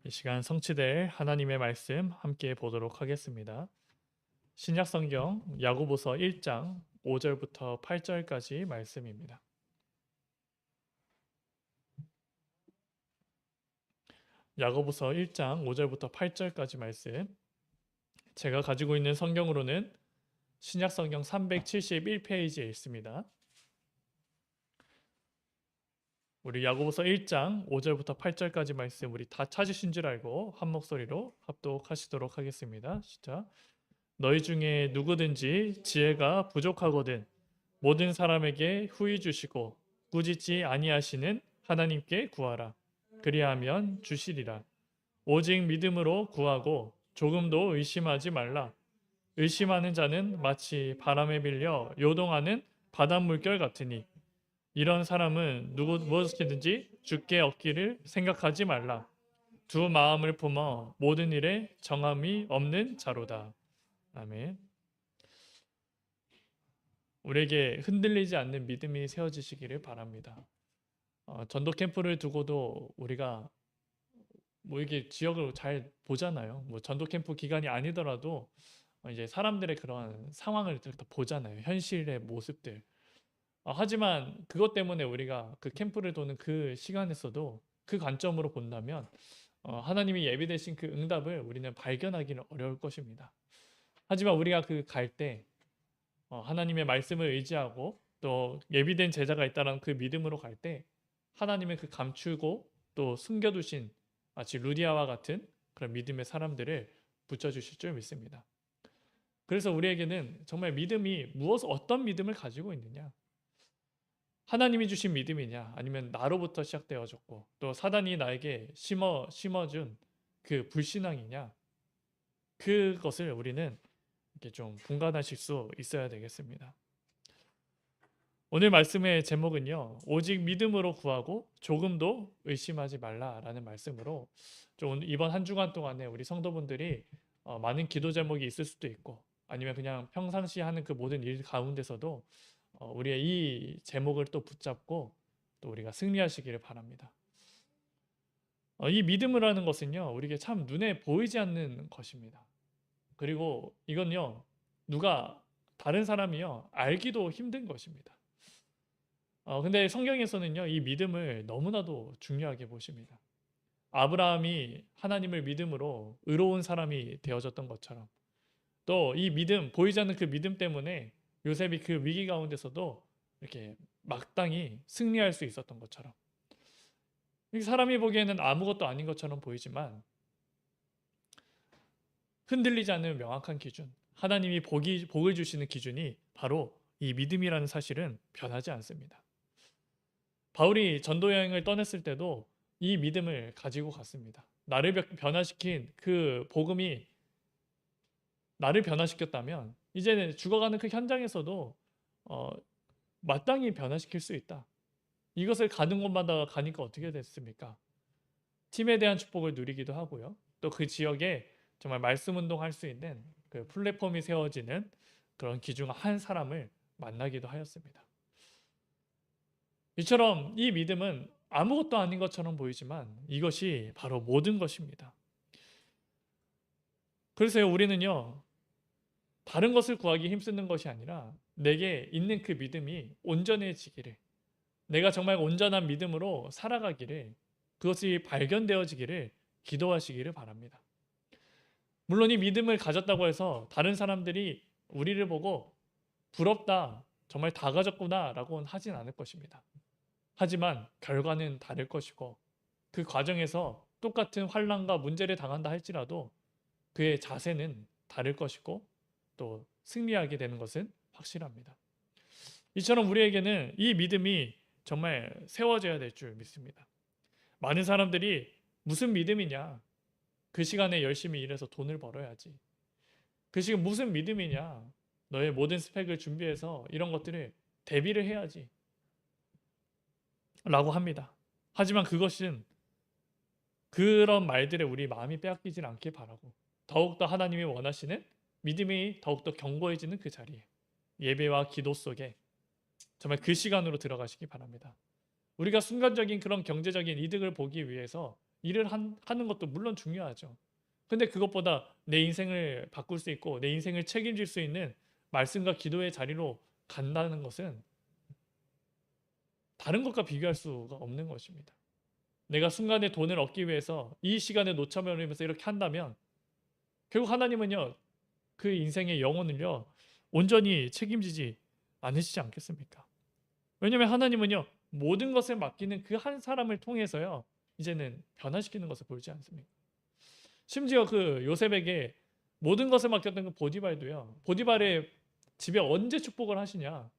이 시간 성취될 하나님의 말씀 함께 보도록 하겠습니다. 신약 성경 야고보서 1장 5절부터 8절까지 말씀입니다. 야고보서 1장 5절부터 8절까지 말씀. 제가 가지고 있는 성경으로는 신약 성경 371페이지에 있습니다. 우리 야고보서 1장 5절부터 8절까지 말씀 우리 다 찾으신 줄 알고 한 목소리로 합독하시도록 하겠습니다. 시작. 너희 중에 누구든지 지혜가 부족하거든 모든 사람에게 후히 주시고 꾸짖지 아니하시는 하나님께 구하라. 그리하면 주시리라. 오직 믿음으로 구하고 조금도 의심하지 말라. 의심하는 자는 마치 바람에 빌려 요동하는 바닷물결 같으니 이런 사람은 무엇이든지 주께 얻기를 생각하지 말라. 두 마음을 품어 모든 일에 정함이 없는 자로다. 아멘. 우리에게 흔들리지 않는 믿음이 세워지시기를 바랍니다. 전도 캠프를 두고도 우리가 이게 지역을 잘 보잖아요. 전도 캠프 기간이 아니더라도 이제 사람들의 그런 상황을 보잖아요. 현실의 모습들. 하지만 그것 때문에 우리가 그 캠프를 도는 그 시간에서도 그 관점으로 본다면 하나님이 예비되신 그 응답을 우리는 발견하기는 어려울 것입니다. 하지만 우리가 그 갈 때 하나님의 말씀을 의지하고 또 예비된 제자가 있다는 그 믿음으로 갈 때 하나님의 그 감추고 또 숨겨두신 마치 루디아와 같은 그런 믿음의 사람들을 붙여주실 줄 믿습니다. 그래서 우리에게는 정말 믿음이 어떤 믿음을 가지고 있느냐, 하나님이 주신 믿음이냐 아니면 나로부터 시작되어졌고 또 사단이 나에게 심어준 그 불신앙이냐, 그것을 우리는 이렇게 좀 분간하실 수 있어야 되겠습니다. 오늘 말씀의 제목은요, 오직 믿음으로 구하고 조금도 의심하지 말라라는 말씀으로 좀 이번 한 주간 동안에 우리 성도분들이 많은 기도 제목이 있을 수도 있고 아니면 그냥 평상시 하는 그 모든 일 가운데서도 우리의 이 제목을 또 붙잡고 또 우리가 승리하시기를 바랍니다. 이 믿음이라는 것은요, 우리에게 참 눈에 보이지 않는 것입니다. 그리고 이건요, 다른 사람이요, 알기도 힘든 것입니다. 근데 성경에서는요, 이 믿음을 너무나도 중요하게 보십니다. 아브라함이 하나님을 믿음으로 의로운 사람이 되어졌던 것처럼 또 이 믿음, 보이지 않는 그 믿음 때문에 요셉이 그 위기 가운데서도 이렇게 마땅히 승리할 수 있었던 것처럼, 사람이 보기에는 아무것도 아닌 것처럼 보이지만 흔들리지 않는 명확한 기준, 하나님이 복을 주시는 기준이 바로 이 믿음이라는 사실은 변하지 않습니다. 바울이 전도 여행을 떠났을 때도 이 믿음을 가지고 갔습니다. 나를 변화시킨 그 복음이 나를 변화시켰다면 이제는 죽어가는 그 현장에서도 어, 마땅히 변화시킬 수 있다. 이것을 가는 곳마다 가니까 어떻게 됐습니까? 팀에 대한 축복을 누리기도 하고요. 또 그 지역에 정말 말씀 운동할 수 있는 그 플랫폼이 세워지는 그런 기중 한 사람을 만나기도 하였습니다. 이처럼 이 믿음은 아무것도 아닌 것처럼 보이지만 이것이 바로 모든 것입니다. 그래서 우리는요, 다른 것을 구하기 힘쓰는 것이 아니라 내게 있는 그 믿음이 온전해지기를, 내가 정말 온전한 믿음으로 살아가기를, 그것이 발견되어지기를 기도하시기를 바랍니다. 물론 이 믿음을 가졌다고 해서 다른 사람들이 우리를 보고 부럽다, 정말 다 가졌구나 라고는 하진 않을 것입니다. 하지만 결과는 다를 것이고 그 과정에서 똑같은 환난과 문제를 당한다 할지라도 그의 자세는 다를 것이고 또 승리하게 되는 것은 확실합니다. 이처럼 우리에게는 이 믿음이 정말 세워져야 될 줄 믿습니다. 많은 사람들이 무슨 믿음이냐? 그 시간에 열심히 일해서 돈을 벌어야지. 그 시간 무슨 믿음이냐? 너의 모든 스펙을 준비해서 이런 것들을 대비를 해야지. 라고 합니다. 하지만 그것은 그런 말들에 우리 마음이 빼앗기질 않길 바라고 더욱더 하나님이 원하시는 믿음이 더욱더 견고해지는 그 자리에 예배와 기도 속에 정말 그 시간으로 들어가시기 바랍니다. 우리가 순간적인 그런 경제적인 이득을 보기 위해서 하는 것도 물론 중요하죠. 근데 그것보다 내 인생을 바꿀 수 있고 내 인생을 책임질 수 있는 말씀과 기도의 자리로 간다는 것은 다른 것과 비교할 수가 없는 것입니다. 내가 순간에 돈을 얻기 위해서 이 시간에 놓쳐버리면서 이렇게 한다면 결국 하나님은요, 그 인생의 영혼을요, 온전히 책임지지 않으시지 않겠습니까? 왜냐하면 하나님은요, 모든 것을 맡기는 그 한 사람을 통해서요, 이제는 변화시키는 것을 보지 않습니까? 심지어 그 요셉에게 모든 것을 맡겼던 그 보디발도요, 보디발의 집에 언제 축복을 하시냐?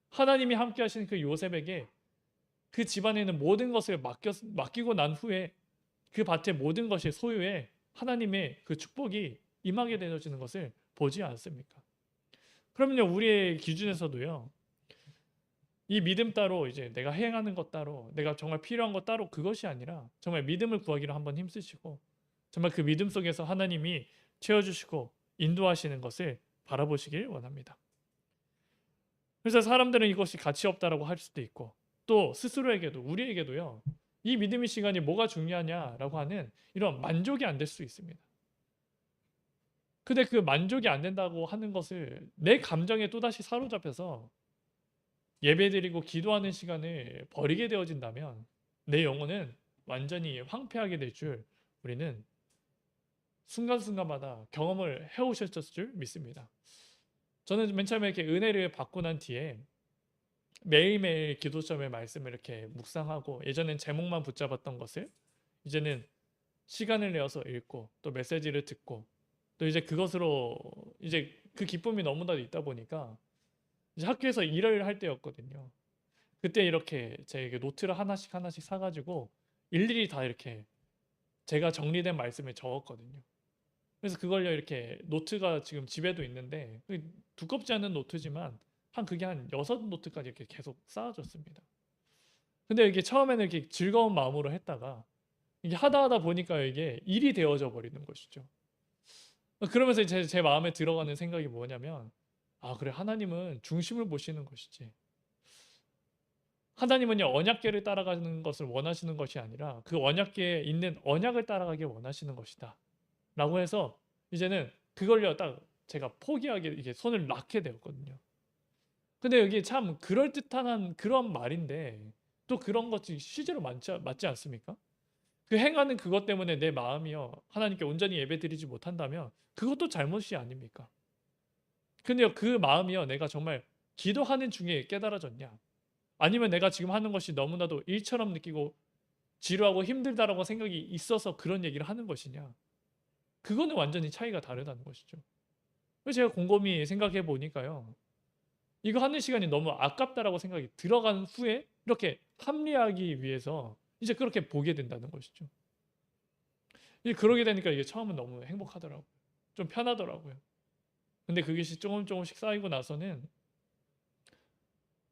하나님이 함께 하시는 그 요셉에게 그 집안에 있는 모든 것을 맡기고 난 후에 그 밭의 모든 것이 소유에 하나님의 그 축복이 임하게 되어지는 것을 보지 않습니까? 그러면요, 우리의 기준에서도요, 이 믿음 따로 이제 내가 행하는 것 따로 내가 정말 필요한 것 따로 그것이 아니라 정말 믿음을 구하기로 한번 힘쓰시고 정말 그 믿음 속에서 하나님이 채워주시고 인도하시는 것을 바라보시길 원합니다. 그래서 사람들은 이것이 가치 없다라고 할 수도 있고 또 스스로에게도 우리에게도요, 이 믿음의 시간이 뭐가 중요하냐라고 하는 이런 만족이 안 될 수 있습니다. 근데 그 만족이 안 된다고 하는 것을 내 감정에 또다시 사로잡혀서 예배드리고 기도하는 시간을 버리게 되어진다면 내 영혼은 완전히 황폐하게 될 줄 우리는 순간순간마다 경험을 해오셨을 줄 믿습니다. 저는 맨 처음에 이렇게 은혜를 받고 난 뒤에 매일매일 기도점의 말씀을 이렇게 묵상하고 예전엔 제목만 붙잡았던 것을 이제는 시간을 내어서 읽고 또 메시지를 듣고 또 이제 그것으로 이제 그 기쁨이 너무나도 있다 보니까 이제 학교에서 일을 할 때였거든요. 그때 이렇게 제게 노트를 하나씩 하나씩 사가지고 일일이 다 이렇게 제가 정리된 말씀을 적었거든요. 그래서 그걸요 이렇게 노트가 지금 집에도 있는데 두껍지 않은 노트지만 그게 한 6노트까지 이렇게 계속 쌓아졌습니다. 근데 이게 처음에는 이렇게 즐거운 마음으로 했다가 이게 하다 보니까 이게 일이 되어져 버리는 것이죠. 그러면서 제 마음에 들어가는 생각이 뭐냐면 그래, 하나님은 중심을 보시는 것이지. 하나님은요, 언약궤를 따라가는 것을 원하시는 것이 아니라 그 언약궤에 있는 언약을 따라가길 원하시는 것이다. 라고 해서 이제는 그걸요, 딱 제가 포기하게 이게 손을 놨게 되었거든요. 근데 여기 참 그럴듯한 그런 말인데 또 그런 것이 실제로 맞지 않습니까? 그 행하는 그것 때문에 내 마음이요, 하나님께 온전히 예배드리지 못한다면 그것도 잘못이 아닙니까? 근데요, 그 마음이요, 내가 정말 기도하는 중에 깨달아졌냐? 아니면 내가 지금 하는 것이 너무나도 일처럼 느끼고 지루하고 힘들다라고 생각이 있어서 그런 얘기를 하는 것이냐? 그거는 완전히 차이가 다르다는 것이죠. 그래서 제가 곰곰이 생각해 보니까요, 이거 하는 시간이 너무 아깝다라고 생각이 들어간 후에 이렇게 합리화하기 위해서 이제 그렇게 보게 된다는 것이죠. 그러게 되니까 이게 처음은 너무 행복하더라고요. 좀 편하더라고요. 근데 그것이 조금씩 쌓이고 나서는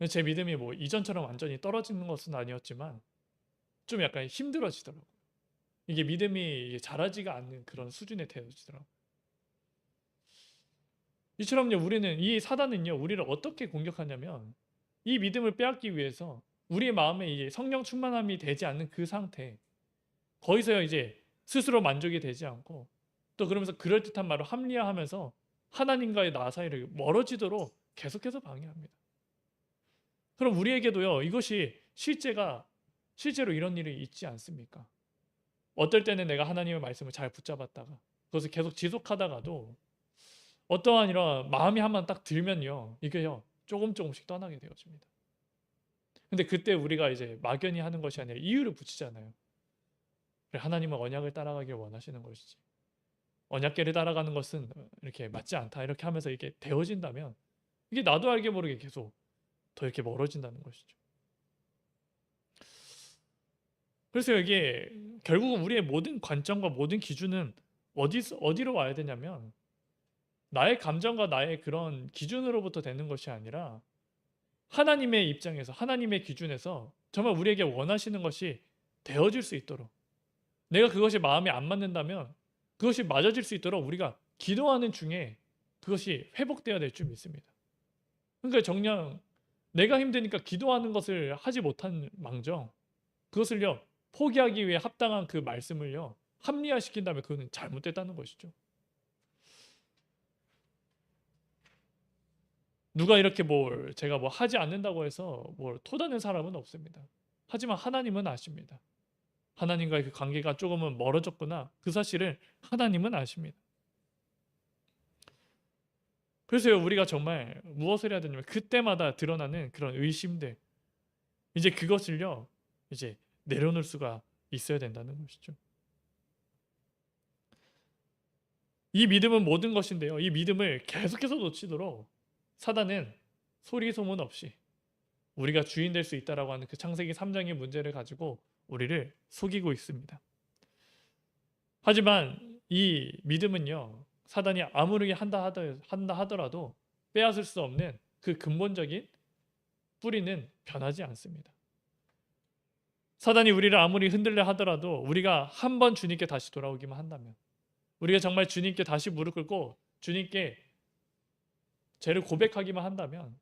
제 믿음이 뭐 이전처럼 완전히 떨어지는 것은 아니었지만 좀 약간 힘들어지더라고요. 이게 믿음이 자라지가 않는 그런 수준에 되어지더라고요. 이처럼요, 우리는 이 사단은요, 우리를 어떻게 공격하냐면 이 믿음을 빼앗기 위해서 우리의 마음에 이제 성령 충만함이 되지 않는 그 상태, 거기서요 이제 스스로 만족이 되지 않고 또 그러면서 그럴듯한 말로 합리화하면서 하나님과의 나 사이를 멀어지도록 계속해서 방해합니다. 그럼 우리에게도요, 이것이 실제로 이런 일이 있지 않습니까? 어떨 때는 내가 하나님의 말씀을 잘 붙잡았다가 그것을 계속 지속하다가도 어떠한 이런 마음이 한번 딱 들면요, 이게요 조금씩 떠나게 되어집니다. 근데 그때 우리가 이제 막연히 하는 것이 아니라 이유를 붙이잖아요. 그래, 하나님은 언약을 따라가길 원하시는 것이지, 언약궤를 따라가는 것은 이렇게 맞지 않다, 이렇게 하면서 이게 되어진다면 이게 나도 알게 모르게 계속 더 이렇게 멀어진다는 것이죠. 그래서 이게 결국은 우리의 모든 관점과 모든 기준은 어디로 와야 되냐면 나의 감정과 나의 그런 기준으로부터 되는 것이 아니라 하나님의 입장에서 하나님의 기준에서 정말 우리에게 원하시는 것이 되어질 수 있도록, 내가 그것이 마음에 안 맞는다면 그것이 맞아질 수 있도록 우리가 기도하는 중에 그것이 회복되어야 될 줄 믿습니다. 그러니까 정녕 내가 힘드니까 기도하는 것을 하지 못한 망정 그것을요 포기하기 위해 합당한 그 말씀을요 합리화시킨다면 그거는 잘못됐다는 것이죠. 누가 이렇게 뭘 제가 뭐 하지 않는다고 해서 뭘 토다는 사람은 없습니다. 하지만 하나님은 아십니다. 하나님과의 그 관계가 조금은 멀어졌구나. 그 사실을 하나님은 아십니다. 그래서 우리가 정말 무엇을 해야 되냐면 그때마다 드러나는 그런 의심들, 이제 그것을요 이제 내려놓을 수가 있어야 된다는 것이죠. 이 믿음은 모든 것인데요. 이 믿음을 계속해서 놓치도록 사단은 소리 소문 없이 우리가 주인 될 수 있다라고 하는 그 창세기 3장의 문제를 가지고 우리를 속이고 있습니다. 하지만 이 믿음은요, 사단이 아무리 한다 하더라도 빼앗을 수 없는 그 근본적인 뿌리는 변하지 않습니다. 사단이 우리를 아무리 흔들려 하더라도 우리가 한 번 주님께 다시 돌아오기만 한다면, 우리가 정말 주님께 다시 무릎 꿇고 주님께 죄를 고백하기만 한다면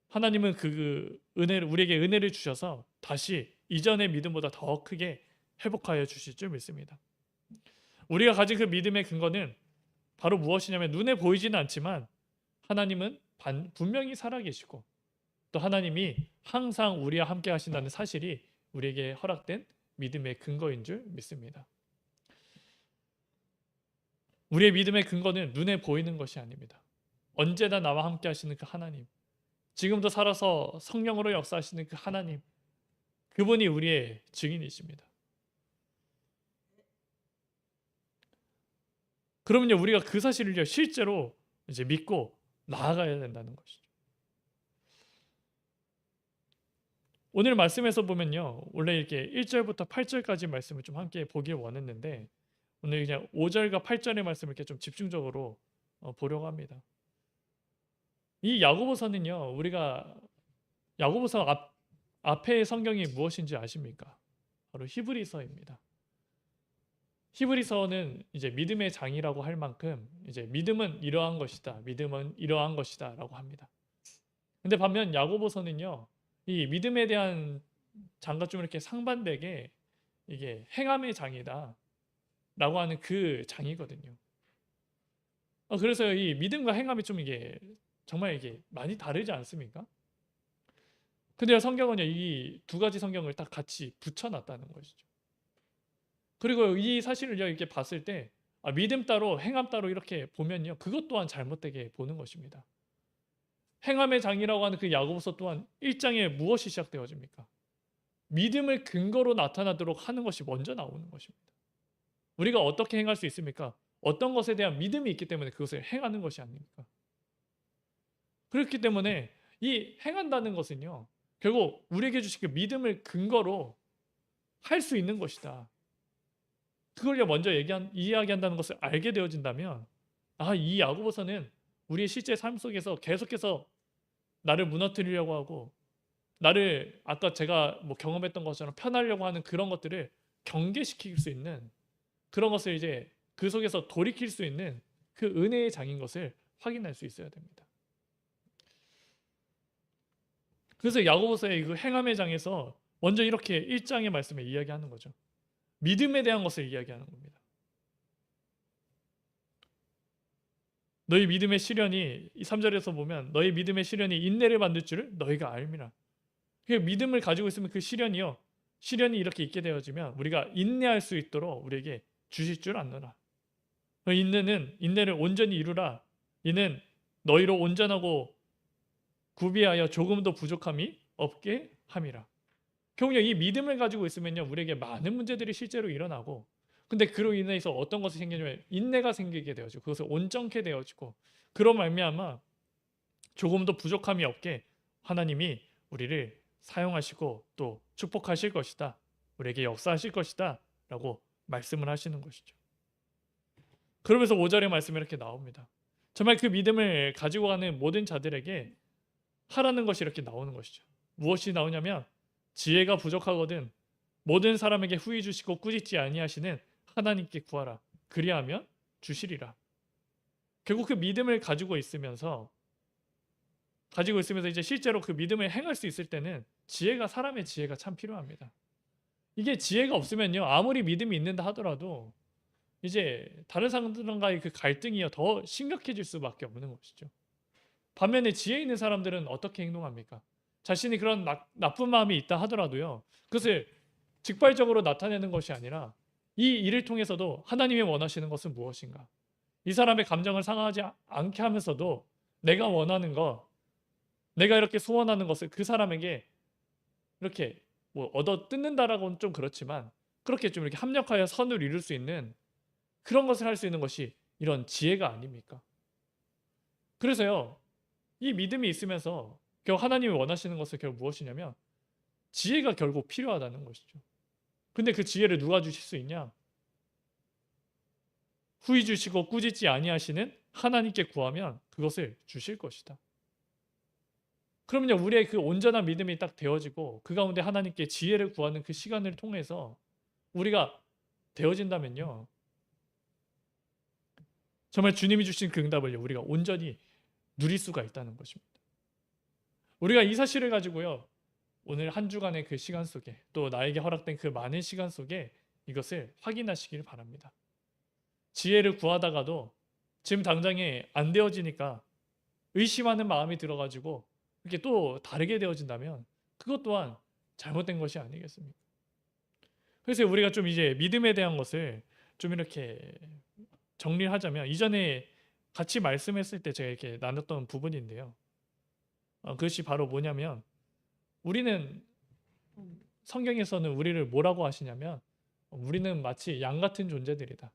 하나님은 그 은혜를, 우리에게 은혜를 주셔서 다시 이전의 믿음보다 더 크게 회복하여 주실 줄 믿습니다. 우리가 가진 그 믿음의 근거는 바로 무엇이냐면 눈에 보이지는 않지만 하나님은 분명히 살아계시고 또 하나님이 항상 우리와 함께 하신다는 사실이 우리에게 허락된 믿음의 근거인 줄 믿습니다. 우리의 믿음의 근거는 눈에 보이는 것이 아닙니다. 언제나 나와 함께 하시는 그 하나님, 지금도 살아서 성령으로 역사하시는 그 하나님, 그분이 우리의 증인이십니다. 그러면요, 우리가 그 사실을 실제로 이제 믿고 나아가야 된다는 것이죠. 오늘 말씀에서 보면요, 원래 이렇게 1절부터 8절까지 말씀을 좀 함께 보길 원했는데 오늘 그냥 5절과 8절의 말씀을 이렇게 좀 집중적으로 보려고 합니다. 이 야고보서는요, 우리가 야고보서 앞에 성경이 무엇인지 아십니까? 바로 히브리서입니다. 히브리서는 이제 믿음의 장이라고 할 만큼 이제 믿음은 이러한 것이다, 믿음은 이러한 것이다라고 합니다. 근데 반면 야고보서는요, 이 믿음에 대한 장과 좀 이렇게 상반되게 이게 행함의 장이다라고 하는 그 장이거든요. 그래서 이 믿음과 행함이 좀 이게 정말 이게 많이 다르지 않습니까? 근데 성경은요, 이 두 가지 성경을 딱 같이 붙여놨다는 것이죠. 그리고 이 사실을 이렇게 봤을 때 믿음 따로 행함 따로 이렇게 보면요, 그것 또한 잘못되게 보는 것입니다. 행함의 장이라고 하는 그 야고보서 또한 1장에 무엇이 시작되어집니까? 믿음을 근거로 나타나도록 하는 것이 먼저 나오는 것입니다. 우리가 어떻게 행할 수 있습니까? 어떤 것에 대한 믿음이 있기 때문에 그것을 행하는 것이 아닙니까? 그렇기 때문에 이 행한다는 것은요, 결국 우리에게 주신 그 믿음을 근거로 할 수 있는 것이다. 그걸 먼저 이야기한다는 것을 알게 되어진다면, 이 야고보서는 우리의 실제 삶 속에서 계속해서 나를 무너뜨리려고 하고, 나를 아까 제가 뭐 경험했던 것처럼 편하려고 하는 그런 것들을 경계시킬 수 있는, 그런 것을 이제 그 속에서 돌이킬 수 있는 그 은혜의 장인 것을 확인할 수 있어야 됩니다. 그래서 야고보서의 그 행함의 장에서 먼저 이렇게 1장의 말씀에 이야기하는 거죠. 믿음에 대한 것을 이야기하는 겁니다. 너희 믿음의 시련이, 이 3절에서 보면 너희 믿음의 시련이 인내를 만들 줄을 너희가 알미라. 믿음을 가지고 있으면 그 시련이 이렇게 있게 되어지면 우리가 인내할 수 있도록 우리에게 주실 줄 아노라. 인내를 온전히 이루라. 이는 너희로 온전하고 구비하여 조금도 부족함이 없게 함이라. 결국 이 믿음을 가지고 있으면요, 우리에게 많은 문제들이 실제로 일어나고, 근데 그로 인해서 어떤 것이 생기냐면 인내가 생기게 되어지고 그것을 온전케 되어지고, 그로 말미암아 조금도 부족함이 없게 하나님이 우리를 사용하시고 또 축복하실 것이다, 우리에게 역사하실 것이다 라고 말씀을 하시는 것이죠. 그러면서 5절의 말씀이 이렇게 나옵니다. 정말 그 믿음을 가지고 가는 모든 자들에게 하라는 것이 이렇게 나오는 것이죠. 무엇이 나오냐면 지혜가 부족하거든 모든 사람에게 후히 주시고 꾸짖지 아니하시는 하나님께 구하라. 그리하면 주시리라. 결국 그 믿음을 가지고 있으면서 이제 실제로 그 믿음을 행할 수 있을 때는 사람의 지혜가 참 필요합니다. 이게 지혜가 없으면요, 아무리 믿음이 있는다 하더라도 이제 다른 사람들과의 그 갈등이 더 심각해질 수밖에 없는 것이죠. 반면에 지혜 있는 사람들은 어떻게 행동합니까? 자신이 그런 나쁜 마음이 있다 하더라도요, 그것을 직발적으로 나타내는 것이 아니라 이 일을 통해서도 하나님이 원하시는 것은 무엇인가? 이 사람의 감정을 상하지 않게 하면서도 내가 원하는 것, 내가 이렇게 소원하는 것을 그 사람에게 이렇게 뭐 얻어 뜯는다라고는 좀 그렇지만 그렇게 좀 이렇게 합력하여 선을 이룰 수 있는 그런 것을 할 수 있는 것이 이런 지혜가 아닙니까? 그래서요, 이 믿음이 있으면서 결국 하나님이 원하시는 것은 결국 무엇이냐면 지혜가 결국 필요하다는 것이죠. 근데 그 지혜를 누가 주실 수 있냐? 후히 주시고 꾸짖지 아니하시는 하나님께 구하면 그것을 주실 것이다. 그러면요, 우리의 그 온전한 믿음이 딱 되어지고 그 가운데 하나님께 지혜를 구하는 그 시간을 통해서 우리가 되어진다면요, 정말 주님이 주신 그 응답을요, 우리가 온전히 누릴 수가 있다는 것입니다. 우리가 이 사실을 가지고요, 오늘 한 주간의 그 시간 속에 또 나에게 허락된 그 많은 시간 속에 이것을 확인하시길 바랍니다. 지혜를 구하다가도 지금 당장에 안 되어지니까 의심하는 마음이 들어가지고 이렇게 또 다르게 되어진다면 그것 또한 잘못된 것이 아니겠습니까? 그래서 우리가 좀 이제 믿음에 대한 것을 좀 이렇게 정리를 하자면, 이전에 같이 말씀했을 때 제가 이렇게 나눴던 부분인데요. 그것이 바로 뭐냐면, 우리는 성경에서는 우리를 뭐라고 하시냐면 우리는 마치 양 같은 존재들이다.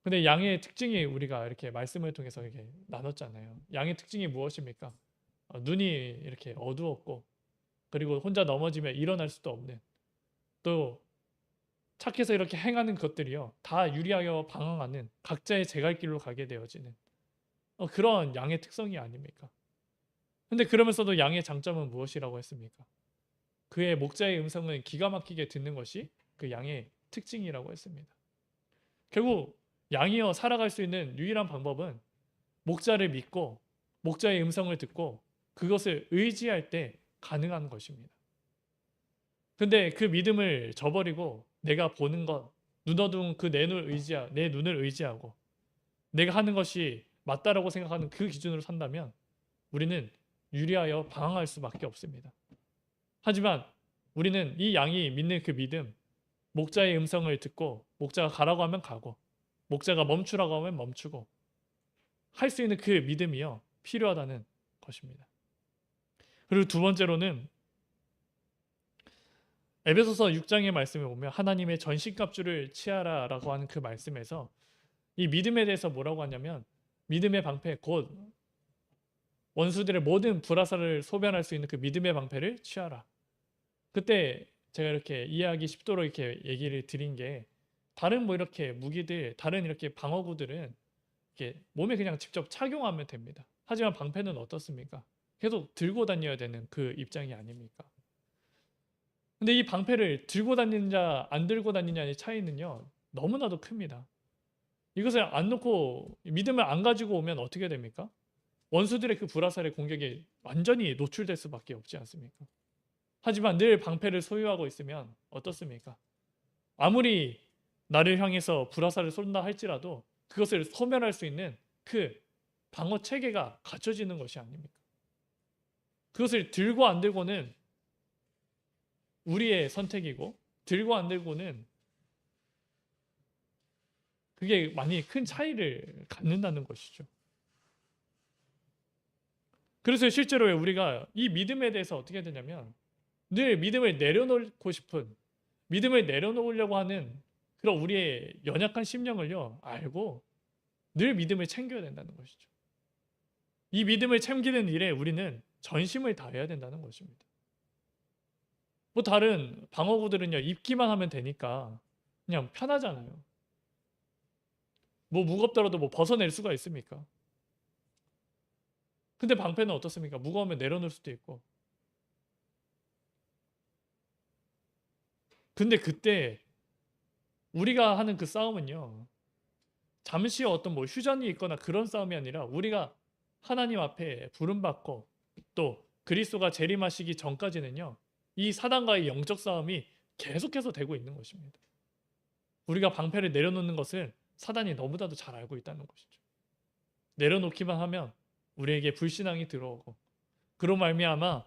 근데 양의 특징이 우리가 이렇게 말씀을 통해서 이렇게 나눴잖아요. 양의 특징이 무엇입니까? 눈이 이렇게 어두웠고, 그리고 혼자 넘어지면 일어날 수도 없는, 또 착해서 이렇게 행하는 것들이요, 다 유리하여 방황하는 각자의 제갈길로 가게 되어지는 그런 양의 특성이 아닙니까? 근데 그러면서도 양의 장점은 무엇이라고 했습니까? 그의 목자의 음성을 기가 막히게 듣는 것이 그 양의 특징이라고 했습니다. 결국 양이여 살아갈 수 있는 유일한 방법은 목자를 믿고 목자의 음성을 듣고 그것을 의지할 때 가능한 것입니다. 근데 그 믿음을 저버리고 내가 보는 것, 눈어둔 그 내 눈을 의지하고 내가 하는 것이 맞다라고 생각하는 그 기준으로 산다면 우리는 유리하여 방황할 수밖에 없습니다. 하지만 우리는 이 양이 믿는 그 믿음, 목자의 음성을 듣고 목자가 가라고 하면 가고 목자가 멈추라고 하면 멈추고 할 수 있는 그 믿음이요, 필요하다는 것입니다. 그리고 두 번째로는 에베소서 6장의 말씀에 보면 하나님의 전신갑주를 취하라라고 하는 그 말씀에서 이 믿음에 대해서 뭐라고 하냐면, 믿음의 방패 곧 원수들의 모든 불화살을 소변할 수 있는 그 믿음의 방패를 취하라. 그때 제가 이렇게 이해하기 쉽도록 이렇게 얘기를 드린 게, 다른 뭐 이렇게 무기들, 다른 이렇게 방어구들은 이렇게 몸에 그냥 직접 착용하면 됩니다. 하지만 방패는 어떻습니까? 계속 들고 다녀야 되는 그 입장이 아닙니까? 근데 이 방패를 들고 다니느냐 안 들고 다니느냐의 차이는요, 너무나도 큽니다. 이것을 안 놓고 믿음을 안 가지고 오면 어떻게 됩니까? 원수들의 그 불화살의 공격에 완전히 노출될 수밖에 없지 않습니까? 하지만 늘 방패를 소유하고 있으면 어떻습니까? 아무리 나를 향해서 불화살을 쏜다 할지라도 그것을 소멸할 수 있는 그 방어 체계가 갖춰지는 것이 아닙니까? 그것을 들고 안 들고는 우리의 선택이고, 들고 안 들고는 그게 많이 큰 차이를 갖는다는 것이죠. 그래서 실제로 우리가 이 믿음에 대해서 어떻게 되냐면, 늘 믿음을 내려놓고 싶은, 믿음을 내려놓으려고 하는 그런 우리의 연약한 심령을요 알고 늘 믿음을 챙겨야 된다는 것이죠. 이 믿음을 챙기는 일에 우리는 전심을 다해야 된다는 것입니다. 뭐 다른 방어구들은요, 입기만 하면 되니까 그냥 편하잖아요. 뭐 무겁더라도 뭐 벗어낼 수가 있습니까? 근데 방패는 어떻습니까? 무거우면 내려놓을 수도 있고. 근데 그때 우리가 하는 그 싸움은요, 잠시 어떤 뭐 휴전이 있거나 그런 싸움이 아니라 우리가 하나님 앞에 부름받고 또 그리스도가 재림하시기 전까지는요, 이 사단과의 영적 싸움이 계속해서 되고 있는 것입니다. 우리가 방패를 내려놓는 것을 사단이 너무나도 잘 알고 있다는 것이죠. 내려놓기만 하면 우리에게 불신앙이 들어오고, 그로 말미암아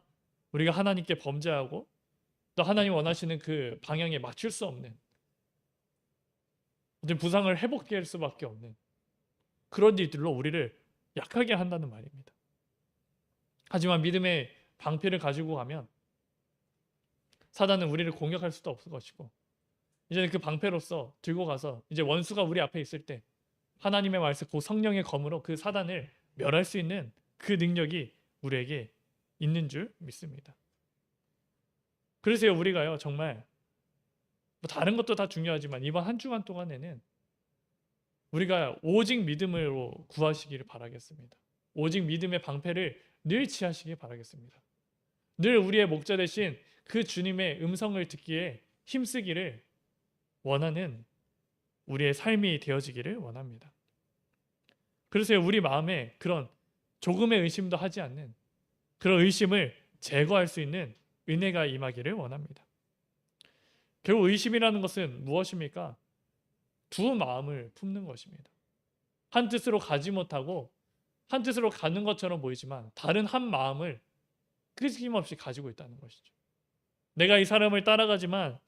우리가 하나님께 범죄하고 또 하나님 원하시는 그 방향에 맞출 수 없는 어떤 부상을 회복할 수밖에 없는 그런 일들로 우리를 약하게 한다는 말입니다. 하지만 믿음의 방패를 가지고 가면 사단은 우리를 공격할 수도 없을 것이고, 이제는 그 방패로서 들고 가서 이제 원수가 우리 앞에 있을 때 하나님의 말씀, 그 성령의 검으로 그 사단을 멸할 수 있는 그 능력이 우리에게 있는 줄 믿습니다. 그래서 우리가요, 정말 뭐 다른 것도 다 중요하지만 이번 한 주간 동안에는 우리가 오직 믿음으로 구하시기를 바라겠습니다. 오직 믿음의 방패를 늘 취하시길 바라겠습니다. 늘 우리의 목자 되신 그 주님의 음성을 듣기에 힘쓰기를 원하는 우리의 삶이 되어지기를 원합니다. 그래서 우리 마음에 그런 조금의 의심도 하지 않는 그런 의심을 제거할 수 있는 은혜가 임하기를 원합니다. 결국 의심이라는 것은 무엇입니까? 두 마음을 품는 것입니다. 한 뜻으로 가지 못하고 한 뜻으로 가는 것처럼 보이지만 다른 한 마음을 끊임없이 가지고 있다는 것이죠. 내가 이 사람을 따라가지만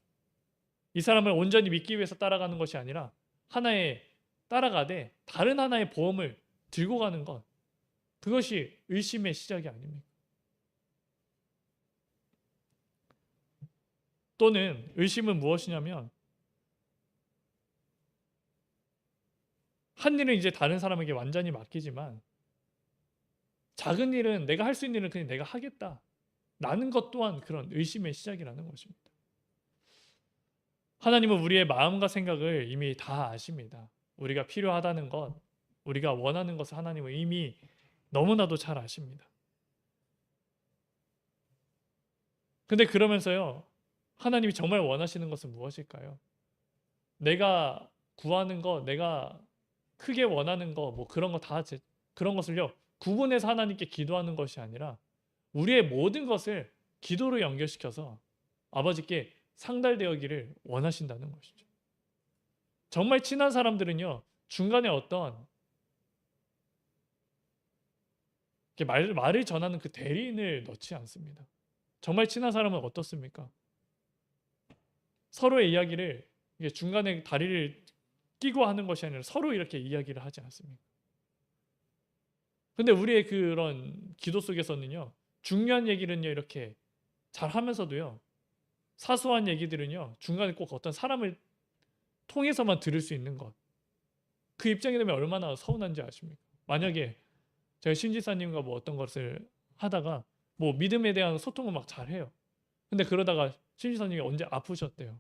이 사람을 온전히 믿기 위해서 따라가는 것이 아니라 하나의 따라가되 다른 하나의 보험을 들고 가는 것, 그것이 의심의 시작이 아닙니까? 또는 의심은 무엇이냐면 한 일은 이제 다른 사람에게 완전히 맡기지만 작은 일은 내가 할 수 있는 일은 그냥 내가 하겠다 라는 것 또한 그런 의심의 시작이라는 것입니다. 하나님은 우리의 마음과 생각을 이미 다 아십니다. 우리가 필요하다는 것, 우리가 원하는 것을 하나님은 이미 너무나도 잘 아십니다. 근데 그러면서요, 하나님이 정말 원하시는 것은 무엇일까요? 내가 구하는 것, 내가 크게 원하는 것, 뭐 그런 거 다 그런 것을요, 구분해서 하나님께 기도하는 것이 아니라 우리의 모든 것을 기도로 연결시켜서 아버지께 상달되어기를 원하신다는 것이죠. 정말 친한 사람들은요, 중간에 어떤 말을 전하는 그 대리인을 넣지 않습니다. 정말 친한 사람은 어떻습니까? 서로의 이야기를 중간에 다리를 끼고 하는 것이 아니라 서로 이렇게 이야기를 하지 않습니까? 근데 우리의 그런 기도 속에서는요, 중요한 얘기는요, 이렇게 잘 하면서도요, 사소한 얘기들은요, 중간에 꼭 어떤 사람을 통해서만 들을 수 있는 것, 그 입장이 되면 얼마나 서운한지 아십니까? 만약에 제가 신지사님과 뭐 어떤 것을 하다가 뭐 믿음에 대한 소통을 막 잘해요. 근데 그러다가 신지사님이 언제 아프셨대요.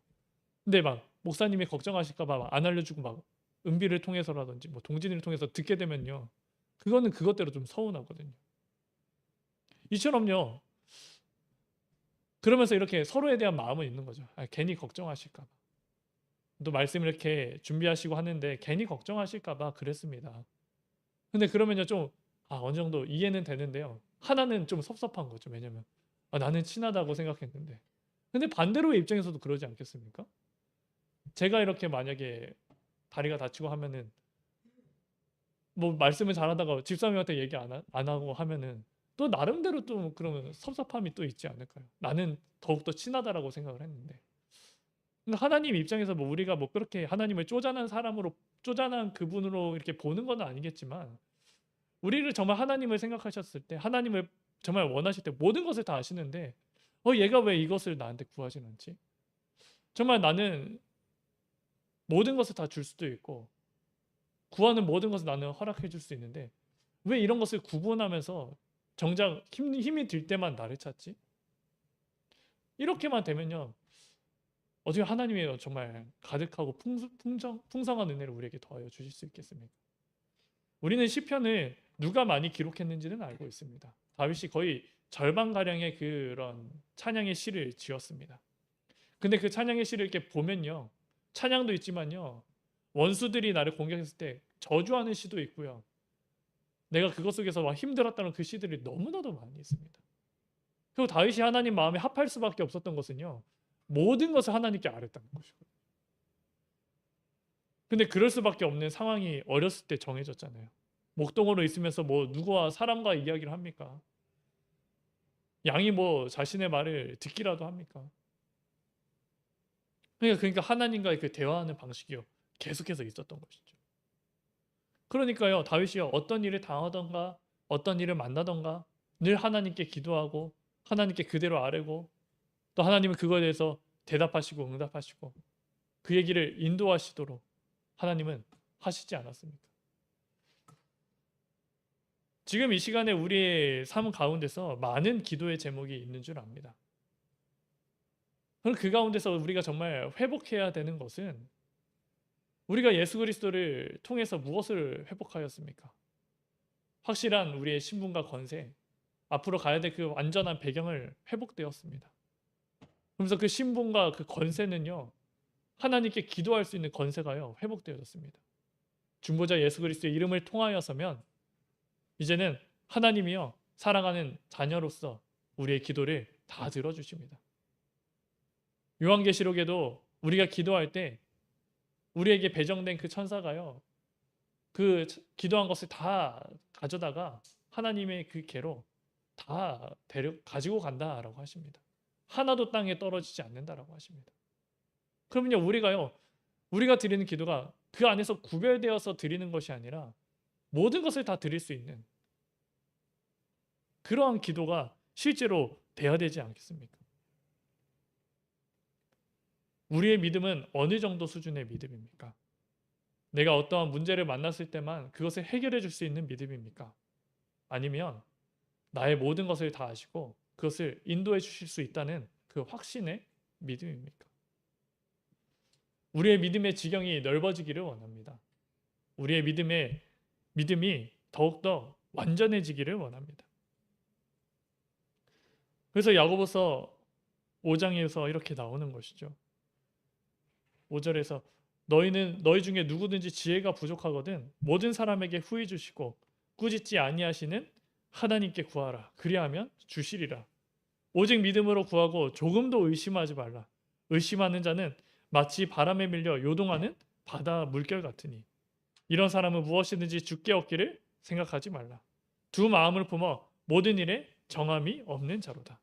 근데 막 목사님이 걱정하실까 봐 안 알려주고 막 은비를 통해서라든지 뭐 동진을 통해서 듣게 되면요, 그거는 그것대로 좀 서운하거든요. 이처럼요, 그러면서 이렇게 서로에 대한 마음은 있는 거죠. 괜히 걱정하실까 봐. 또 말씀 이렇게 준비하시고 하는데 괜히 걱정하실까 봐 그랬습니다. 근데 그러면요, 좀 어느 정도 이해는 되는데요, 하나는 좀 섭섭한 거죠. 왜냐면 나는 친하다고 생각했는데. 근데 반대로의 입장에서도 그러지 않겠습니까? 제가 이렇게 만약에 다리가 다치고 하면은 뭐 말씀을 잘하다가 집사님한테 얘기 안 하고 하면은 또 나름대로 또 그러면 섭섭함이 또 있지 않을까요? 나는 더욱더 친하다라고 생각을 했는데. 근데 하나님 입장에서 뭐 우리가 뭐 그렇게 하나님을 쪼잔한 사람으로, 쪼잔한 그분으로 이렇게 보는 건 아니겠지만, 우리를 정말 하나님을 생각하셨을 때, 하나님을 정말 원하실 때 모든 것을 다 아시는데 얘가 왜 이것을 나한테 구하진 않지? 정말 나는 모든 것을 다 줄 수도 있고 구하는 모든 것을 나는 허락해 줄 수 있는데 왜 이런 것을 구분하면서 정작 힘이 들 때만 나를 찾지? 이렇게만 되면요, 어떻게 하나님이 정말 가득하고 풍성한 은혜를 우리에게 더하여 주실 수 있겠습니까? 우리는 시편을 누가 많이 기록했는지는 알고 있습니다. 다윗이 거의 절반가량의 그런 찬양의 시를 지었습니다. 근데 그 찬양의 시를 이렇게 보면요, 찬양도 있지만요, 원수들이 나를 공격했을 때 저주하는 시도 있고요, 내가 그것 속에서 막 힘들었다는 그 시들이 너무나도 많이 있습니다. 그리고 다윗이 하나님 마음에 합할 수밖에 없었던 것은요, 모든 것을 하나님께 아뢰었다는 것이고. 근데 그럴 수밖에 없는 상황이 어렸을 때 정해졌잖아요. 목동으로 있으면서 뭐 누구와 사람과 이야기를 합니까? 양이 뭐 자신의 말을 듣기라도 합니까? 그러니까 하나님과의 그 대화하는 방식이요. 계속해서 있었던 것이죠. 그러니까요. 다윗이요. 어떤 일을 당하던가 어떤 일을 만나던가 늘 하나님께 기도하고 하나님께 그대로 아뢰고 또 하나님은 그거에 대해서 대답하시고 응답하시고 그 얘기를 인도하시도록 하나님은 하시지 않았습니까? 지금 이 시간에 우리의 삶 가운데서 많은 기도의 제목이 있는 줄 압니다. 그럼 그 가운데서 우리가 정말 회복해야 되는 것은 우리가 예수 그리스도를 통해서 무엇을 회복하였습니까? 확실한 우리의 신분과 권세, 앞으로 가야 될 그 완전한 배경을 회복되었습니다. 그러면서 그 신분과 그 권세는요, 하나님께 기도할 수 있는 권세가요, 회복되어졌습니다. 중보자 예수 그리스도의 이름을 통하여서면 이제는 하나님이요, 사랑하는 자녀로서 우리의 기도를 다 들어주십니다. 요한계시록에도 우리가 기도할 때 우리에게 배정된 그 천사가요, 그 기도한 것을 다 가져다가 하나님의 그 궤로 다 가지고 간다라고 하십니다. 하나도 땅에 떨어지지 않는다라고 하십니다. 그러면요, 우리가 드리는 기도가 그 안에서 구별되어서 드리는 것이 아니라 모든 것을 다 드릴 수 있는 그러한 기도가 실제로 돼야 되지 않겠습니까? 우리의 믿음은 어느 정도 수준의 믿음입니까? 내가 어떠한 문제를 만났을 때만 그것을 해결해 줄 수 있는 믿음입니까? 아니면 나의 모든 것을 다 아시고 그것을 인도해 주실 수 있다는 그 확신의 믿음입니까? 우리의 믿음의 지경이 넓어지기를 원합니다. 우리의 믿음이 더욱더 완전해지기를 원합니다. 그래서 야고보서 5장에서 이렇게 나오는 것이죠. 5절에서 너희 중에 누구든지 지혜가 부족하거든 모든 사람에게 후히 주시고 꾸짖지 아니하시는 하나님께 구하라. 그리하면 주시리라. 오직 믿음으로 구하고 조금도 의심하지 말라. 의심하는 자는 마치 바람에 밀려 요동하는 바다 물결 같으니 이런 사람은 무엇이든지 주께 얻기를 생각하지 말라. 두 마음을 품어 모든 일에 정함이 없는 자로다.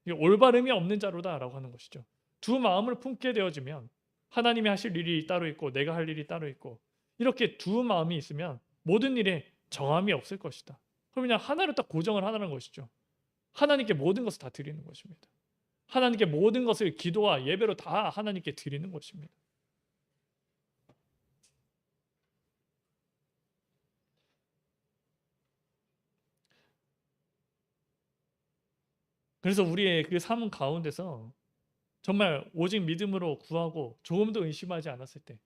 이게 올바름이 없는 자로다라고 하는 것이죠. 두 마음을 품게 되어지면 하나님이 하실 일이 따로 있고 내가 할 일이 따로 있고 이렇게 두 마음이 있으면 모든 일에 정함이 없을 것이다. 그럼 그냥 하나를 딱 고정을 하라는 것이죠. 하나님께 모든 것을 다 드리는 것입니다. 하나님께 모든 것을 기도와 예배로 다 하나님께 드리는 것입니다. 그래서 우리의 그 삶 가운데서 정말 오직 믿음으로 구하고 조금도 의심하지 않았을 때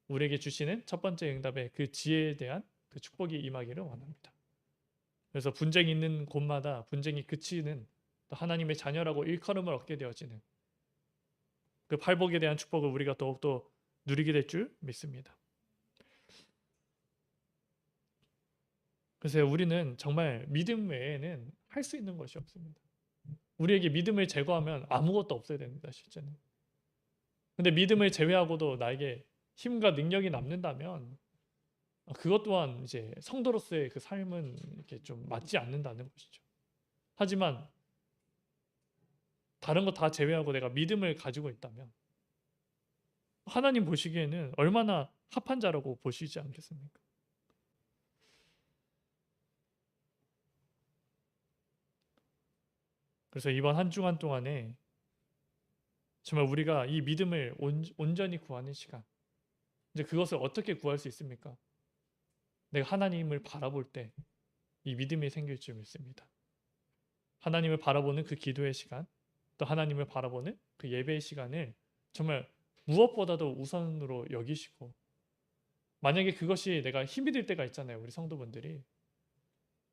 우리에게 주시는 첫 번째 응답의 그 지혜에 대한 그 축복이 임하기를 원합니다. 그래서 분쟁이 있는 곳마다 분쟁이 그치는 또 하나님의 자녀라고 일컬음을 얻게 되어지는 그 팔복에 대한 축복을 우리가 더욱더 누리게 될 줄 믿습니다. 그래서 우리는 정말 믿음 외에는 할 수 있는 것이 없습니다. 우리에게 믿음을 제거하면 아무것도 없어야 됩니다. 실제는. 근데 믿음을 제외하고도 나에게 힘과 능력이 남는다면 그것 또한 이제 성도로서의 그 삶은 이렇게 좀 맞지 않는다는 것이죠. 하지만 다른 거 다 제외하고 내가 믿음을 가지고 있다면 하나님 보시기에는 얼마나 합한 자라고 보시지 않겠습니까? 그래서 이번 한 주간 동안에 정말 우리가 이 믿음을 온전히 구하는 시간, 이제 그것을 어떻게 구할 수 있습니까? 내가 하나님을 바라볼 때 이 믿음이 생길 줄 믿습니다. 하나님을 바라보는 그 기도의 시간, 또 하나님을 바라보는 그 예배의 시간을 정말 무엇보다도 우선으로 여기시고, 만약에 그것이 내가 힘이 들 때가 있잖아요. 우리 성도분들이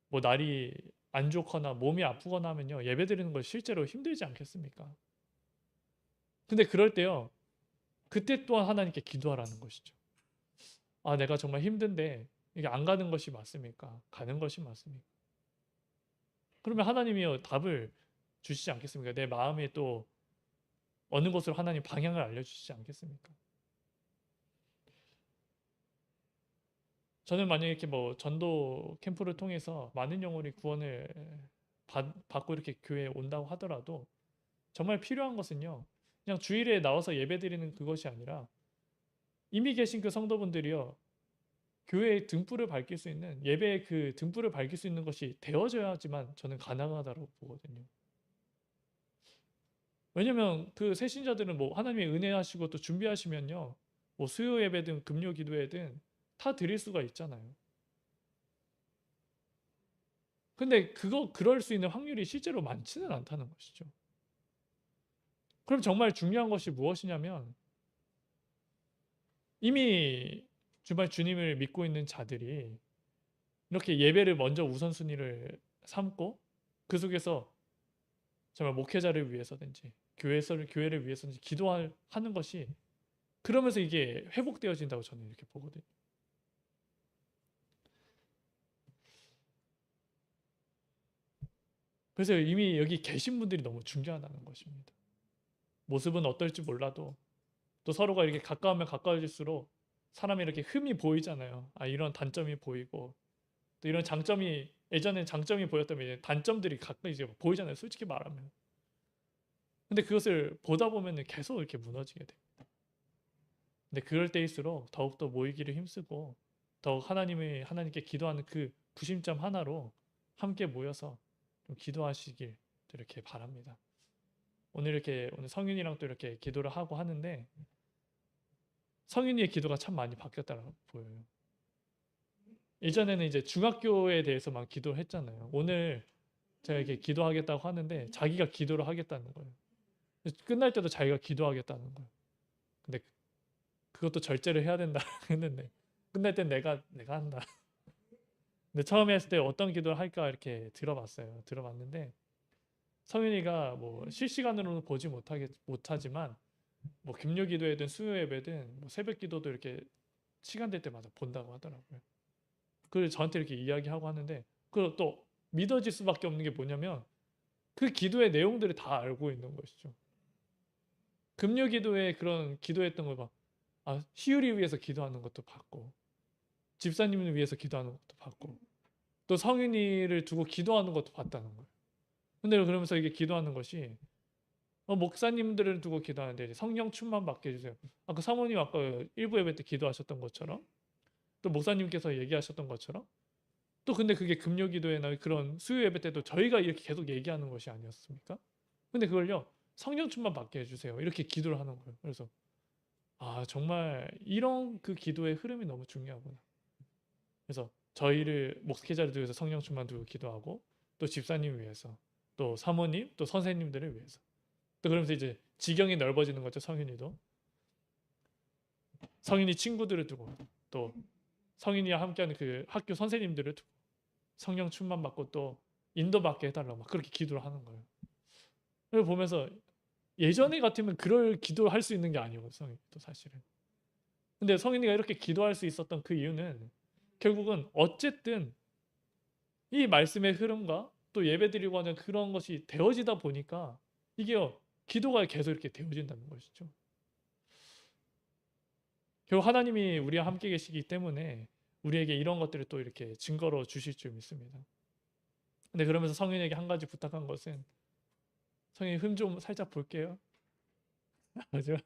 뭐 날이 안 좋거나 몸이 아프거나 하면요, 예배 드리는 거 실제로 힘들지 않겠습니까? 근데 그럴 때요, 그때 또한 하나님께 기도하라는 것이죠. 아, 내가 정말 힘든데 이게 안 가는 것이 맞습니까? 가는 것이 맞습니까? 그러면 하나님이요, 답을 주시지 않겠습니까? 내 마음에 또 어느 곳으로 하나님 방향을 알려주시지 않겠습니까? 저는 만약에 이렇게 뭐 전도 캠프를 통해서 많은 영혼이 구원을 받고 이렇게 교회에 온다고 하더라도 정말 필요한 것은요, 그냥 주일에 나와서 예배드리는 그것이 아니라 이미 계신 그 성도분들이요, 교회의 등불을 밝힐 수 있는, 예배의 그 등불을 밝힐 수 있는 것이 되어져야지만 저는 가능하다고 보거든요. 왜냐면 그 새신자들은 뭐 하나님의 은혜하시고 또 준비하시면요, 뭐 수요 예배든 금요 기도회든 다 드릴 수가 있잖아요. 근데 그럴 수 있는 확률이 실제로 많지는 않다는 것이죠. 그럼 정말 중요한 것이 무엇이냐면, 이미 정말 주님을 믿고 있는 자들이 이렇게 예배를 먼저 우선순위를 삼고 그 속에서 정말 목회자를 위해서든지 교회를 위해서든지 기도하는 것이, 그러면서 이게 회복되어진다고 저는 이렇게 보거든요. 그래서 이미 여기 계신 분들이 너무 중요하다는 것입니다. 모습은 어떨지 몰라도 또 서로가 이렇게 가까우면 가까워질수록 사람이 이렇게 흠이 보이잖아요. 아, 이런 단점이 보이고 또 이런 장점이, 예전엔 장점이 보였다면 이제 단점들이 가끔 이제 보이잖아요. 솔직히 말하면. 근데 그것을 보다 보면 계속 이렇게 무너지게 됩니다. 근데 그럴 때일수록 더욱더 모이기를 힘쓰고 더욱 하나님께 기도하는 그 구심점 하나로 함께 모여서 좀 기도하시길 이렇게 바랍니다. 오늘 성윤이랑 또 이렇게 기도를 하고 하는데 성윤이의 기도가 참 많이 바뀌었다고 보여요. 예전에는 이제 중학교에 대해서만 기도를 했잖아요. 오늘 제가 이렇게 기도하겠다고 하는데 자기가 기도를 하겠다는 거예요. 끝날 때도 자기가 기도하겠다는 거예요. 근데 그것도 절제를 해야 된다 했는데 끝날 땐 내가 한다. 근데 처음에 했을 때 어떤 기도를 할까 이렇게 들어봤어요. 들어봤는데 성윤이가 뭐 실시간으로는 보지 못하지만 뭐 금요 기도회든 수요 예배든 뭐 새벽 기도도 이렇게 시간 될 때마다 본다고 하더라고요. 그걸 저한테 이렇게 이야기하고 하는데 그걸 또 믿어질 수밖에 없는 게 뭐냐면 그 기도의 내용들을 다 알고 있는 것이죠. 금요 기도에 그런 기도했던 걸 막, 아, 희율이 위해서 기도하는 것도 봤고 집사님을 위해서 기도하는 것도 봤고 또 성인이를 두고 기도하는 것도 봤다는 거예요. 근데 그러면서 이게 기도하는 것이 목사님들을 두고 기도하는데 이제 성령 충만 받게 해주세요. 아까 사모님 아까 일부 예배 때 기도하셨던 것처럼 또 목사님께서 얘기하셨던 것처럼 또 근데 그게 금요 기도회나 그런 수요 예배 때도 저희가 이렇게 계속 얘기하는 것이 아니었습니까? 근데 그걸요, 성령 충만 받게 해주세요. 이렇게 기도를 하는 거예요. 그래서 아, 정말 이런 그 기도의 흐름이 너무 중요하구나. 그래서 저희를 목회자를 위해서 성령 충만 두고 기도하고 또 집사님 위해서 또 사모님 또 선생님들을 위해서 또 그러면서 이제 지경이 넓어지는 거죠. 성인이도 성인이 친구들을 두고 또 성인이와 함께하는 그 학교 선생님들을 두고 성령 충만 받고 또 인도받게 해달라고 막 그렇게 기도를 하는 거예요. 그걸 보면서 예전에 같으면 그럴 기도를 할 수 있는 게 아니거든요. 성인도 사실은. 근데 성인이가 이렇게 기도할 수 있었던 그 이유는 결국은 어쨌든 이 말씀의 흐름과 또 예배드리고 하는 그런 것이 되어지다 보니까 이게요, 기도가 계속 이렇게 되어진다는 것이죠. 결국 하나님이 우리와 함께 계시기 때문에 우리에게 이런 것들을 또 이렇게 증거로 주실 줄 믿습니다. 근데 그러면서 성인에게 한 가지 부탁한 것은 성인이 흠 좀 살짝 볼게요. 그죠?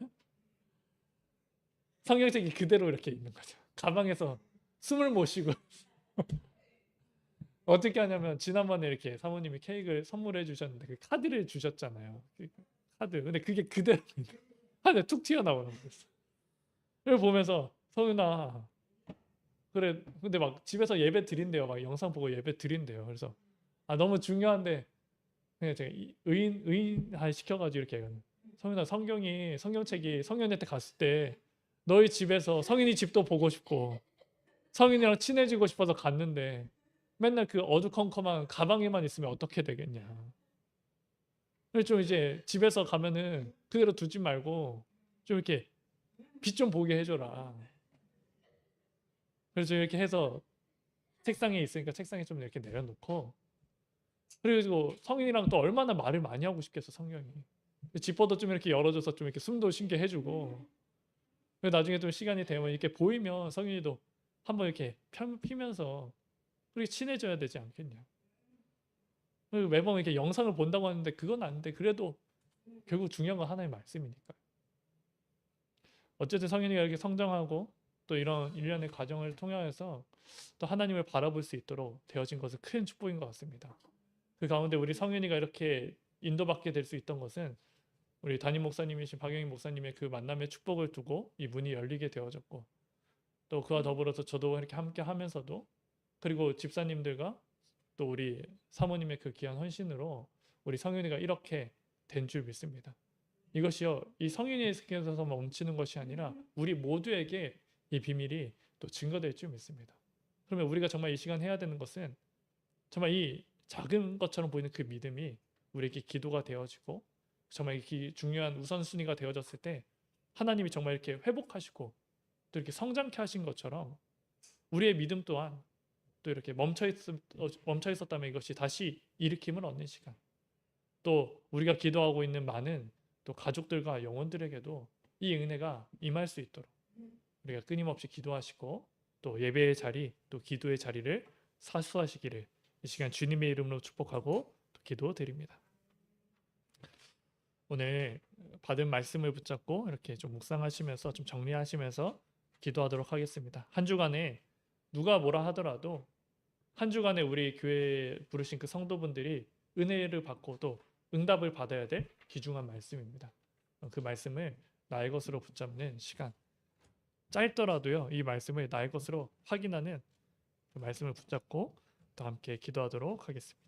성경책이 그대로 이렇게 있는 거죠. 가방에서 숨을 못 쉬고 어떻게 하냐면 지난번에 이렇게 사모님이 케이크를 선물해 주셨는데 그 카드를 주셨잖아요. 그 카드. 근데 그게 그대로 카드 툭 튀어나오는 거였어. 그걸 보면서 성윤아, 그래, 근데 막 집에서 예배 드린대요. 막 영상 보고 예배 드린대요. 그래서 아, 너무 중요한데 그냥 제가 의인 시켜가지고 이렇게 성윤아, 성경책이 성년한테 갔을 때 너희 집에서 성인이 집도 보고 싶고 성인이랑 친해지고 싶어서 갔는데 맨날 그 어두컴컴한 가방에만 있으면 어떻게 되겠냐. 그래서 좀 이제 집에서 가면은 그대로 두지 말고 좀 이렇게 빛 좀 보게 해줘라. 그래서 이렇게 해서 책상에 있으니까 책상에 좀 이렇게 내려놓고 그리고 성인이랑 또 얼마나 말을 많이 하고 싶겠어 성경이. 지퍼도 좀 이렇게 열어줘서 좀 이렇게 숨도 쉬게 해주고, 그리고 나중에 좀 시간이 되면 이렇게 보이면 성윤이도 한번 이렇게 피면서 우리 친해져야 되지 않겠냐. 그리고 매번 이렇게 영상을 본다고 하는데 그건 아닌데 그래도 결국 중요한 건 하나의 말씀이니까. 어쨌든 성윤이가 이렇게 성장하고 또 이런 일련의 과정을 통해서 또 하나님을 바라볼 수 있도록 되어진 것은 큰 축복인 것 같습니다. 그 가운데 우리 성윤이가 이렇게 인도받게 될 수 있던 것은 우리 담임 목사님이신 박영희 목사님의 그 만남의 축복을 두고 이 문이 열리게 되어졌고, 또 그와 더불어서 저도 이렇게 함께 하면서도, 그리고 집사님들과 또 우리 사모님의 그 귀한 헌신으로 우리 성윤이가 이렇게 된 줄 믿습니다. 이것이요, 이 성윤이에게서 멈추는 것이 아니라 우리 모두에게 이 비밀이 또 증거될 줄 믿습니다. 그러면 우리가 정말 이 시간 해야 되는 것은 정말 이 작은 것처럼 보이는 그 믿음이 우리에게 기도가 되어지고, 정말 중요한 우선순위가 되어졌을 때 하나님이 정말 이렇게 회복하시고 또 이렇게 성장케 하신 것처럼 우리의 믿음 또한 또 이렇게 멈춰 있었다면 이것이 다시 일으킴을 얻는 시간, 또 우리가 기도하고 있는 많은 또 가족들과 영혼들에게도 이 은혜가 임할 수 있도록 우리가 끊임없이 기도하시고 또 예배의 자리, 또 기도의 자리를 사수하시기를 이 시간 주님의 이름으로 축복하고 또 기도드립니다. 오늘 받은 말씀을 붙잡고 이렇게 좀 묵상하시면서 좀 정리하시면서 기도하도록 하겠습니다. 한 주간에 누가 뭐라 하더라도 한 주간에 우리 교회에 부르신 그 성도분들이 은혜를 받고 또 응답을 받아야 될 귀중한 말씀입니다. 그 말씀을 나의 것으로 붙잡는 시간, 짧더라도요 이 말씀을 나의 것으로 확인하는 그 말씀을 붙잡고 또 함께 기도하도록 하겠습니다.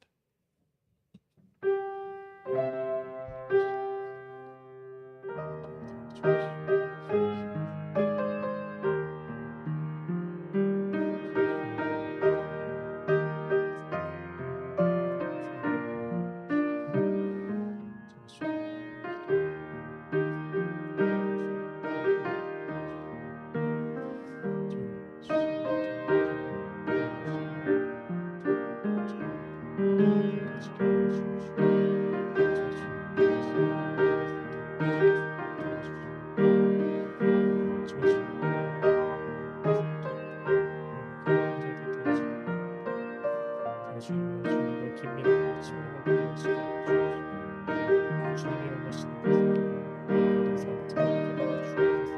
주님의 긴밀한 친밀한 관계를 주님이 원하시는 모든 삶을 드러내게 주옵소서.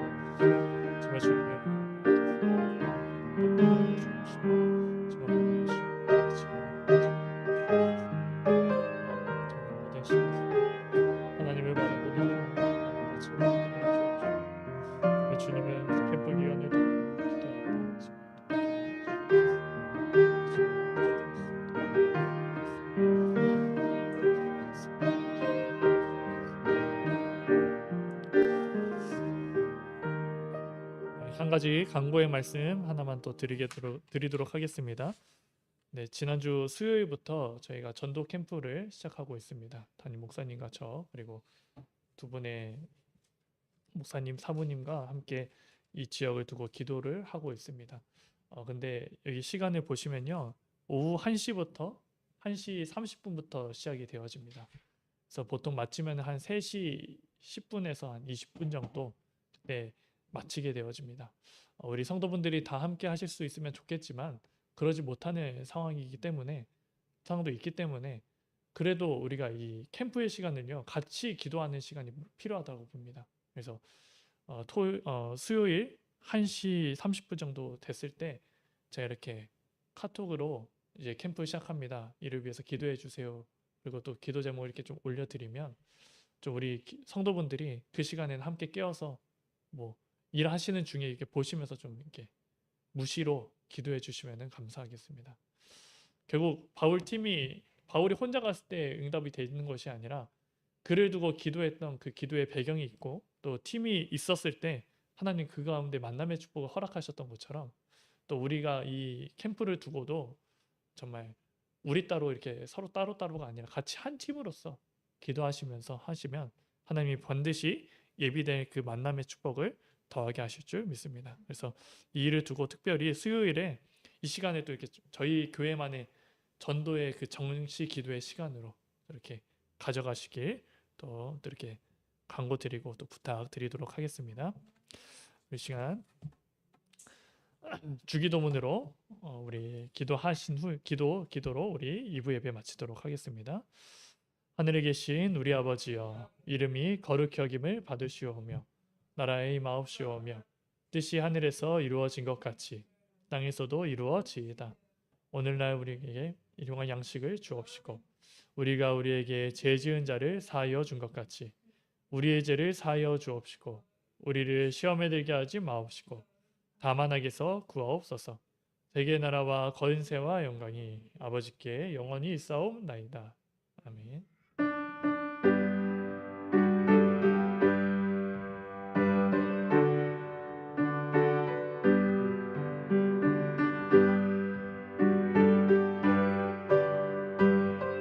정말 주님의 하나님을 바라보는 주님의 캠프 기간에도 한 가지 강구의 말씀 하나만 또 드리도록 하겠습니다. 네, 지난주 수요일부터 저희가 전도 캠프를 시작하고 있습니다. 담임 목사님과 저 그리고 두 분의 목사님, 사모님과 함께 이 지역을 두고 기도를 하고 있습니다. 근데 여기 시간을 보시면요, 오후 1시부터 1시 30분부터 시작이 되어집니다. 그래서 보통 마치면 한 3시 10분에서 한 20분 정도 네, 마치게 되어집니다. 우리 성도분들이 다 함께 하실 수 있으면 좋겠지만 그러지 못하는 상황도 있기 때문에 그래도 우리가 이 캠프의 시간을요 같이 기도하는 시간이 필요하다고 봅니다. 그래서 수요일 1시 30분 정도 됐을 때 제가 이렇게 카톡으로 이제 캠프 시작합니다. 이를 위해서 기도해 주세요. 그리고 또 기도 제목을 이렇게 좀 올려드리면 좀 우리 성도분들이 그 시간에는 함께 깨어서 뭐 일하시는 중에 이렇게 보시면서 좀 이렇게 무시로 기도해 주시면 감사하겠습니다. 결국 바울이 혼자 갔을 때 응답이 되는 것이 아니라 그를 두고 기도했던 그 기도의 배경이 있고 또 팀이 있었을 때 하나님 그 가운데 만남의 축복을 허락하셨던 것처럼 또 우리가 이 캠프를 두고도 정말 우리 따로 이렇게 서로 따로따로가 아니라 같이 한 팀으로서 기도하시면서 하시면 하나님이 반드시 예비될 그 만남의 축복을 더하게 하실 줄 믿습니다. 그래서 이 일을 두고 특별히 수요일에 이 시간에 또 이렇게 저희 교회만의 전도의 그 정시 기도의 시간으로 이렇게 가져가시길 또 이렇게 광고 드리고 또 부탁드리도록 하겠습니다. 이 시간 주기도문으로 우리 기도하신 후 기도로 우리 2부 예배 마치도록 하겠습니다. 하늘에 계신 우리 아버지여, 이름이 거룩히 여김을 받으시오며 나라의 임하옵시오며 뜻이 하늘에서 이루어진 것 같이 땅에서도 이루어지이다. 오늘날 우리에게 일용할 양식을 주옵시고 우리가 우리에게 죄 지은 자를 사하여 준 것 같이 우리의 죄를 사하여 주옵시고 우리를 시험에 들게 하지 마옵시고 다만 악에서 구하옵소서. 세계 나라와 권세와 영광이 아버지께 영원히 있사옵나이다. 아멘.